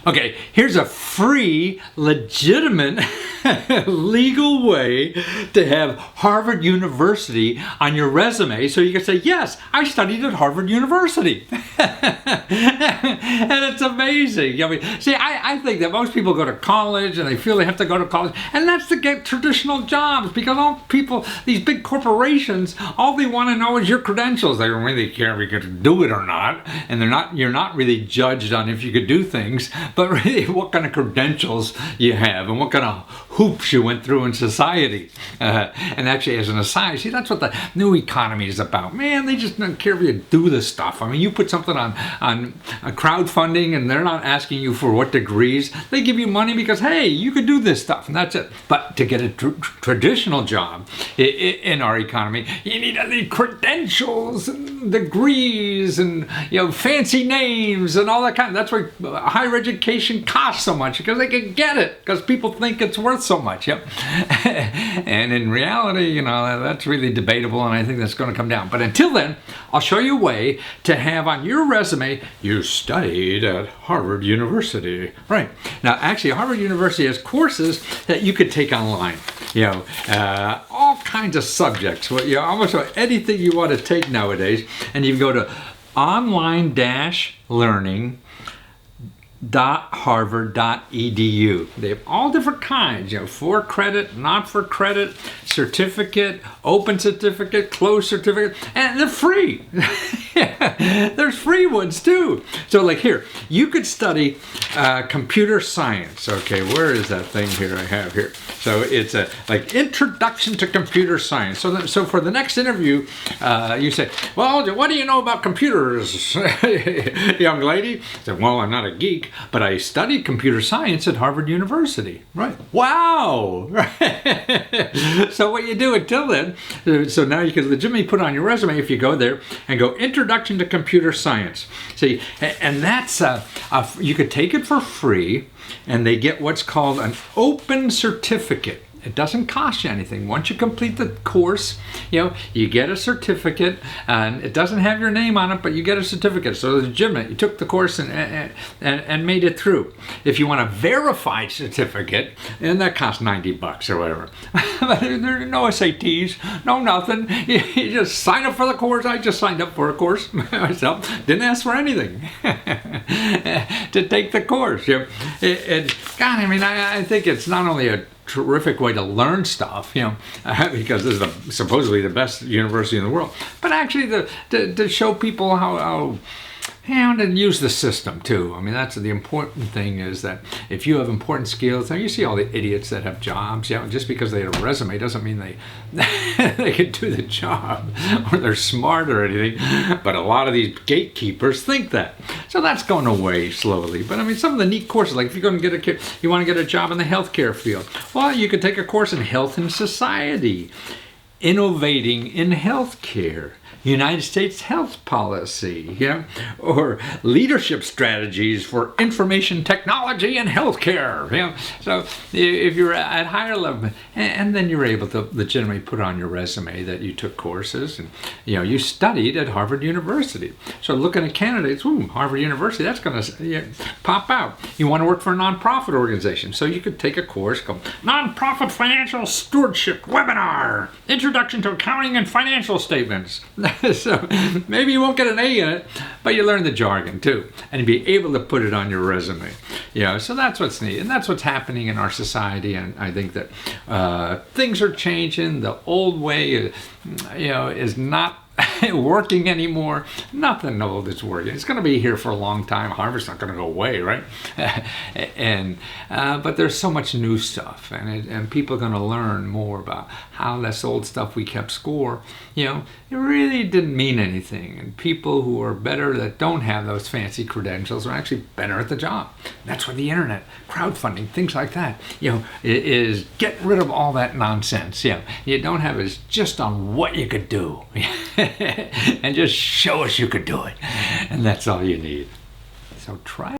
Okay, here's a free, legitimate, legal way to have Harvard University on your resume so you can say, yes, I studied at Harvard University. And it's amazing. I mean, see, I think that most people go to college and they feel they have to go to college, and that's to get traditional jobs, because all people, these big corporations, all they want to know is your credentials. They don't really care if you could do it or not, and you're not really judged on if you could do things, but really what kind of credentials you have and what kind of hoops you went through in society. And actually, as an aside, see, that's what the new economy is about. Man, they just don't care if you do this stuff. I mean, you put something on crowdfunding and they're not asking you for what degrees. They give you money because, hey, you could do this stuff, and that's it. But to get a traditional job in our economy, you need the credentials and degrees and, fancy names and all that kind of. That's why higher education costs so much, because they can get it, because people think it's worth so much. Yep. And in reality, that's really debatable, and I think that's going to come down. But until then, I'll show you a way to have on your resume, you studied at Harvard University. Right. Now, actually, Harvard University has courses that you could take online. All kinds of subjects. Well, almost anything you want to take nowadays, and you can go to online-learning.harvard.edu. They have all different kinds, for credit, not for credit, certificate, open certificate, closed certificate, and they're free. There's free ones too. So like here, you could study computer science. Okay, where is that thing here I have here? So it's like introduction to computer science. So for the next interview, you say, well, what do you know about computers, young lady? I said, well, I'm not a geek, but I studied computer science at Harvard University. Right. Wow. So what you do until then, so now you can legitimately put on your resume if you go there and go Introduction to Computer Science. See, and that's, you could take it for free, and they get what's called an open certificate. It doesn't cost you anything. Once you complete the course, you get a certificate, and it doesn't have your name on it, but you get a certificate. So it's legitimate. You took the course and made it through. If you want a verified certificate, and that costs $90 or whatever. There are no SATs, no nothing. You just sign up for the course. I just signed up for a course myself. Didn't ask for anything to take the course. God, I mean, I think it's not only a terrific way to learn stuff, because this is supposedly the best university in the world, but actually to show people how to use the system too. I mean, that's the important thing, is that if you have important skills, and you see all the idiots that have jobs, just because they have a resume doesn't mean they can do the job or they're smart or anything. But a lot of these gatekeepers think that. So that's going away slowly. But I mean, some of the neat courses, like if you're going to you want to get a job in the healthcare field, well, you could take a course in Health and Society, Innovating in Healthcare, United States Health Policy, or Leadership Strategies for Information Technology and Healthcare. So if you're at higher level, and then you're able to legitimately put on your resume that you took courses and you studied at Harvard University. So looking at candidates, Harvard University, that's going to pop out. You want to work for a nonprofit organization, so you could take a course called Nonprofit Financial Stewardship Webinar, Introduction to Accounting and Financial Statements. So maybe you won't get an A in it, but you learn the jargon too, and be able to put it on your resume. So that's what's neat, and that's what's happening in our society. And I think that things are changing. The old way, is not working anymore. Nothing old is working. It's going to be here for a long time. Harvard's not going to go away, right? But there's so much new stuff, and people are going to learn more about how this old stuff we kept score. It really didn't mean anything, and people who are better, that don't have those fancy credentials, are actually better at the job. That's where the internet, crowdfunding, things like that, is get rid of all that nonsense. You don't have it just on what you could do. And just show us you could do it, and that's all you need. So try